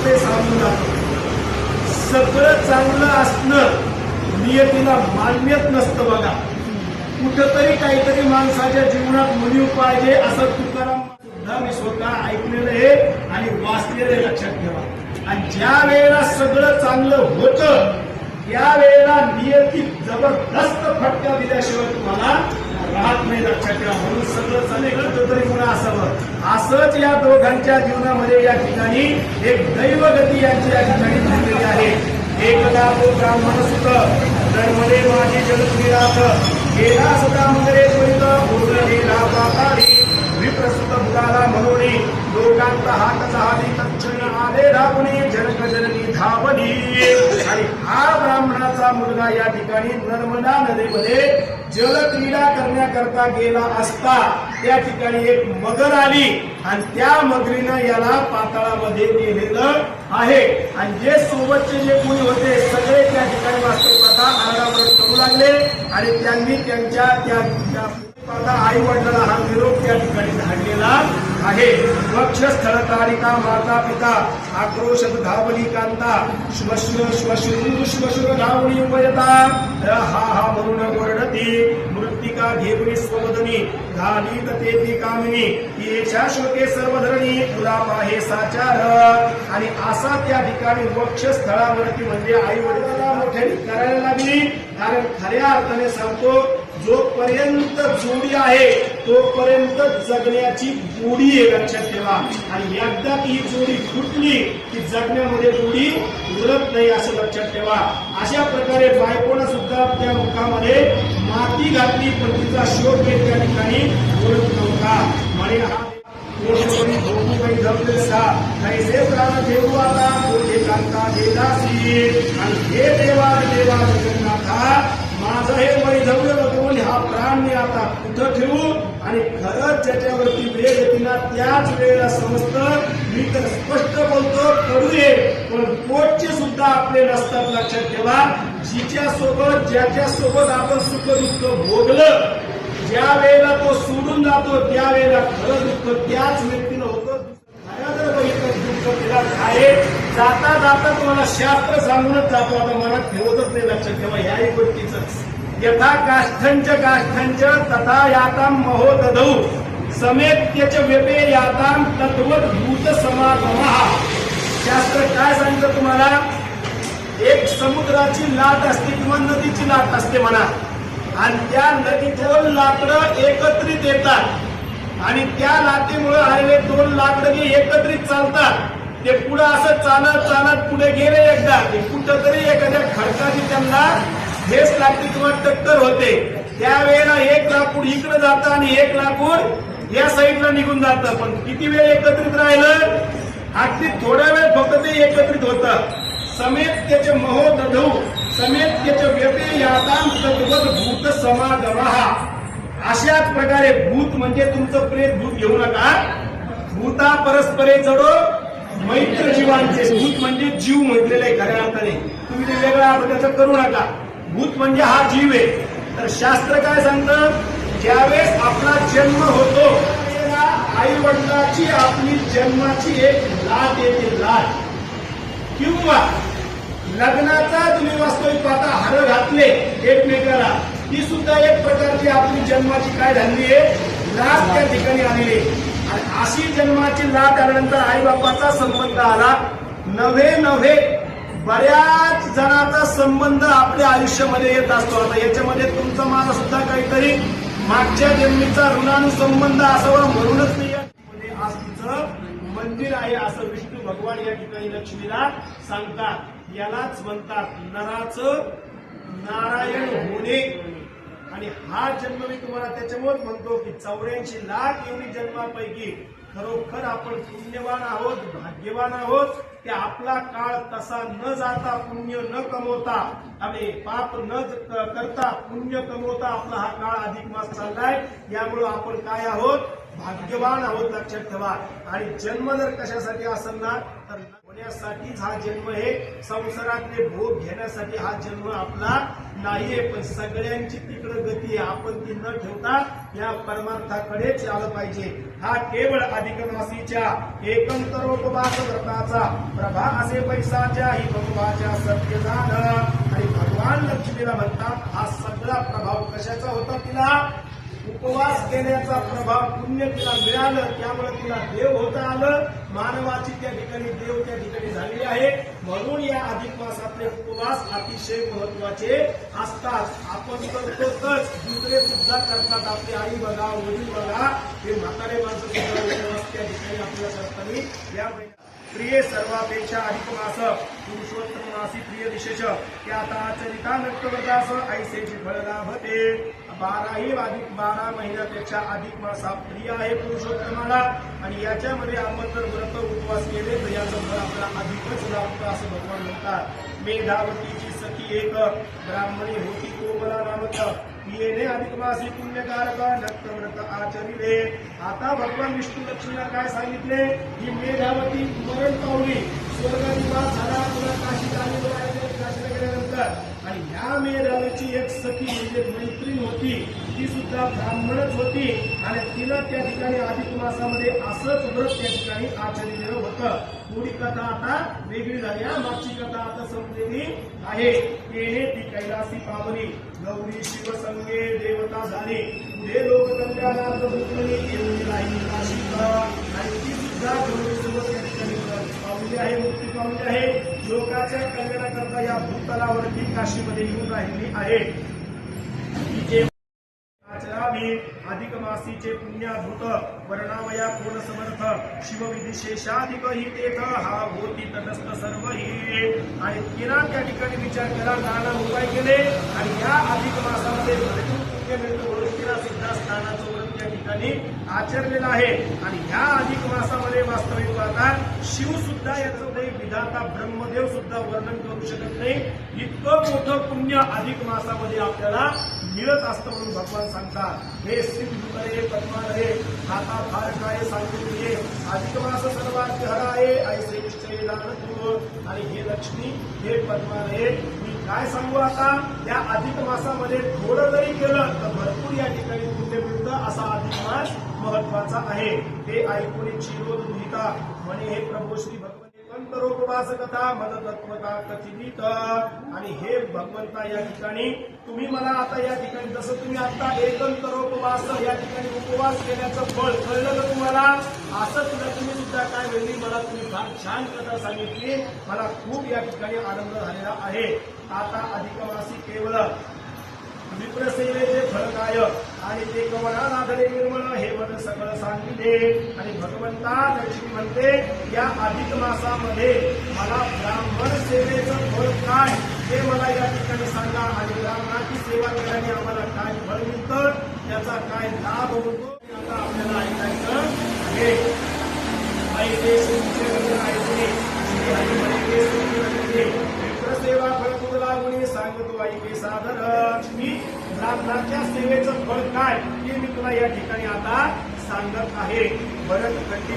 ते सांगून जातो. सगळं चांगलं असणं नियतीला मान्यच नसतं बघा. कुठंतरी काहीतरी माणसाच्या जीवनात मुलीव पाहिजे असं तुकाराम सुद्धा मी स्वतः ऐकलेलं आहे आणि वाचलेलं लक्षात ठेवा. आणि ज्या वेळेला सगळं चांगलं होतं त्यावेळेला नियती जबरदस्त फटका दिल्याशिवाय तुम्हाला राहत नाही, लक्षात ठेवा. म्हणून सगळं चांगलं तरी पुन्हा असावं. असंच या दोघांच्या जीवनामध्ये या ठिकाणी एक दैवगती यांची या ठिकाणी झालेली आहे. एकदा तो ब्राह्मण सुत नर्मदे माझी जलक्रीडात गेला सदा मगरे त्वरित उरलेला पाताळी विप्रसुत भुगाला म्हणून लोकांचा हात चाहली तक्षण आले धावणी जनक जननी धावली. आणि हा ब्राह्मणाचा मुलगा या ठिकाणी नर्मदा नदीमध्ये जलक्रीडा करण्याकरता गेला असता त्या ठिकाणी एक मगर आली आणि त्या मगरीनं याला पाताळामध्ये नेलेलं आहे. आणि जे सोबतचे जे कोणी होते सगळे त्या ठिकाणी वास्तविक आता आरडाओरड करू लागले आणि त्यांनी त्यांच्या त्या आई वडिलांना हा निरोप त्या ठिकाणी धाडलेला आहे. वक्षस्थळ तारिका माता पिता आक्रोशत धावली कांता श्मश्र श्मश्रू श्मश्र धावणी उपयता हा म्हणून ओरडती मृत्तिका घेवणी स्वमदनी झाली तेती कामिनी ये शाश्वते सर्वधरणी तुला पाहे साचार. आणि असा त्या ठिकाणी वक्षस्थळावरती म्हणजे आई वडिलांना मोठ्याने करायला लागली. कारण खऱ्या अर्थाने सांगतो जोपर्यंत जोडी आहे तोपर्यंत जगण्याची गोडी आहे, लक्षात ठेवा. आणि एकदा ही जोडी फुटली की जगण्यामध्ये गोडी उरत नाही असं लक्षात ठेवा. अशा प्रकारे बायकोनं सुद्धा त्या मुखामध्ये माती घातली पण तिचा शोध घेत त्या ठिकाणी उरत नव्हता. म्हणे हा काही धरलेला कैसे प्राण देऊ आता कोठे कांता देदासी. आणि हे देवा देवा जगन्नाथा माझं हे वैधव्य बघून हा प्राण मी आता कुठं ठेवू. आणि खरंच ज्याच्यावरती वेळ येते ना त्याच वेळेला समजतं. मी तर स्पष्ट बोलतो करूये पण पोटचे सुद्धा आपले नसतात, लक्षात ठेवा. जिच्या सोबत ज्याच्या सोबत आपण सुख दुःख भोगलं ज्या वेळेला तो सोडून जातो त्यावेळेला खरं दुःख त्याच व्यक्तीनं होतं. जर बघितलं दुःख तिला आहे जाता जाता तुम्हाला शास्त्र सांगूनच जातो. आता मनात ठेवतच नाही, लक्षात ठेवा याही गोष्टीच. यथा काष्ठंच काष्ठंच तथा याताम महोदधौ समेत्यच व्यपे याताम तद्वत भूत समागमः. शास्त्र काय सांगतं तुम्हाला. एक समुद्राची लाट असते किंवा नदीची लाट असते म्हणा आणि त्या नदीतून लाकडं एकत्रित येतात आणि त्या लाटेमुळे आलेले दोन लाकडं एकत्रित चालतात. ते पुढे असं चालत चालत पुढे गेले एकदा ते कुठंतरी एखाद्या खडकाची त्यांना ठेस लागते किंवा टक्कर होते. त्यावेळेला एक लाकूड इकडे जातं आणि एक लाकूड या साईडला निघून जातं. पण किती वेळ एकत्रित राहिलं. अगदी थोड्या वेळ फक्त ते एकत्रित होतं. समेत त्याचे महोदधौ समेत त्याचे व्यपे याताम तद्वत भूत समागमः. अशाच प्रकारे भूत म्हणजे तुमचं प्रेत भूत घेऊ नका. भूता परस्परे जडो मैत्र जीवांचे. भूत म्हणजे जीव म्हटलेलं आहे खऱ्या अर्थाने. तुम्ही ते वेगळा अर्थ त्याचा करू नका. भूत म्हणजे हा जीव आहे. तर शास्त्र काय सांगतं ज्यावेळेस आपला जन्म होतो आई वडिलाची आपली जन्माची एक लाट येते लाट. किंवा लग्नाचा तुम्ही वास्तविक पाहता हार घातले एकमेकाला ती सुद्धा एक प्रकारची आपली जन्माची काय झाली आहे लाट त्या ठिकाणी आलेली. आणि अशी जन्माची लाट आल्यानंतर आई बापाचा संबंध आला. नव्हे बऱ्याच जणांचा संबंध आपल्या आयुष्यामध्ये येत असतो. आता याच्यामध्ये तुमचा माझा सुद्धा काहीतरी मागच्या जन्मीचा ऋणानुसंबंध असावा म्हणूनच नाही आज तिचं मंदिर आहे असं विष्णू भगवान या ठिकाणी लक्ष्मीला सांगतात. यालाच म्हणतात नराचं नारायण होणे. आणि हा जन्म मी तुम्हाला त्याच्यामुळेच म्हणतो की 84 लाख एवढी जन्मापैकी खरोखर आपण पुण्यवान आहोत भाग्यवान आहोत. की आपला काळ तसा न जाता पुण्य न कमवता आणि पाप न करता पुण्य कमवता आपला हा काळ अधिक मास चाललाय. यामुळे आपण काय आहोत भाग्यवान आहोत, लक्षात ठेवा. आणि जन्म जर कशासाठी असेल ना तर होण्यासाठीच हा जन्म हे संसारातले भोग घेण्यासाठी हा जन्म आपला नाहीये. पण सगळ्यांची तिकडे गती आहे. आपण ती न ठेवता या परमार्थाकडेच आलं पाहिजे. हा केवळ अधिक मासीच्या एकंतरोपवास व्रताचा प्रभा असे पैसाच्या ही भगवाच्या सत्यदान आणि भगवान लक्ष्मीला म्हणतात. हा सगळा प्रभाव कशाचा होता? तिला उपवास केल्याचा प्रभाव पुण्य तिला मिळालं, त्यामुळे तिला देव होता आलं. मानवाची त्या ठिकाणी देव त्या ठिकाणी झालेली आहे. म्हणून या अधिक मासातले उपवास अतिशय महत्वाचे असतात. आपण करतोच, दुसरे सुद्धा करतात. आपली आई बघा, वडील बघा, हे म्हातारे माणसं सुद्धा उपवास त्या ठिकाणी आपल्या करताना या प्रिय सर्वापेक्षा अधिक मास पुरुषोत्तम मासी प्रिय विशेष त्यात आचरिता नक्तव्रतास ऐसेची फळ लाभते. 12 महिन्यापेक्षा अधिक मास हा प्रिय आहे पुरुषोत्तमाला. आणि याच्यामध्ये आपण जर व्रत उपवास केले तर याचं फळ आपल्याला अधिकच लाभतं असं भगवान म्हणतात. मेधावतीची सखी एक ब्राह्मणी होती कोमला नामक येणे अधिक मासी पुण्यकारक नक्तव्रत आचरिले. आता भगवान विष्णू लक्ष्मीला काय सांगितले? ही मेधावती मरण पावली, स्वर्गनिवास झाला, तुला काशीत आली, काशीला गेल्यानंतर. आणि ह्या मेधावतीची एक सखी म्हणजे मैत्रीण होती, ती सुद्धा ब्राह्मणच होती. आणि तिनं त्या ठिकाणी अधिक मासामध्ये असंच व्रत त्या ठिकाणी आचरलेलं होतं. पुढी कथा आता वेगळी झाली. मागची कथा आता संपलेली आहे. येणे ती कैलासी पावली, गौरी शिवसंगे देवता झाली, पुढे लोक कल्याणार्थ रुक्मिणी येऊन राहिली काशीत. आणि ती सुद्धा गौरीसोबत त्या ठिकाणी पावली आहे, मुक्ती पावली आहे. लोकांच्या कल्याणाकरता या भूतलावरती काशीमध्ये येऊन राहिली आहे. अधिक मासीचे पुण्याभूत वर्णावया कोण समर्थ शिवविधी शेषाधिक ही तेथ हा होती तटस्थ सर्व ही. आणि तिनं त्या ठिकाणी विचार केला, नाना उपाय केले आणि या अधिक मासामध्ये भरपूर पुण्य मिळतं म्हणून तिला सुद्धा स्नानाचं व्रत त्या ठिकाणी आचरलेलं आहे. आणि ह्या अधिक मासामध्ये वास्तविक पाहता शिव सुद्धा याचं विधाता ब्रह्मदेव सुद्धा वर्णन करू शकत नाही. इतकं मोठं पुण्य अधिक मासामध्ये आपल्याला मिळत असतं म्हणून भगवान सांगतात. हे सिंधुकरे पद्मालये आता फार काय सांगू ये अधिक मास सर्वात हरा आहे ऐसे निश्चय तू. आणि हे लक्ष्मी, हे पद्मालये, मी काय सांगू आता? या अधिक मासामध्ये थोडं जरी केलं तर भरपूर या ठिकाणी पुण्य मिळतं. असा अधिक मास महत्वाचा आहे. हे ऐकून चिरोद दुहिता म्हणे हे प्रभू श्री भगवान अंतरोपवास कथा मदतत्वता कथित. आणि हे भगवंता या ठिकाणी तुम्ही मला आता या ठिकाणी जसं तुम्ही आता एकंतरोपवास या ठिकाणी उपवास केल्याचं फळ कळलं का तुम्हाला? असं तुला तुम्ही सुद्धा काय वेगळी मला तुम्ही फार छान कथा सांगितली. मला खूप या ठिकाणी आनंद झालेला आहे. आता अधिक मासी केवळ विप्रसेवेचे फळ काय आणि ते कवळाधरे निर्मळ हे मन सगळं सांगितले. आणि भगवंता लक्ष्मी म्हणते या अधिक मासामध्ये मला ब्राह्मण सेवेचं फळ काय ते मला या ठिकाणी सांगा. आणि ब्राह्मणाची सेवा केल्याने आम्हाला काय फळ मिळतं, त्याचा काय लाभ होतो आता आपल्याला ऐकायचं आहे. सेवा फळ तुला गुणी सांगतो ऐके सादर. मी ब्राह्मणाच्या सेवेचं फळ काय ते मी तुला या ठिकाणी आता सांगत आहे. भरत खंडी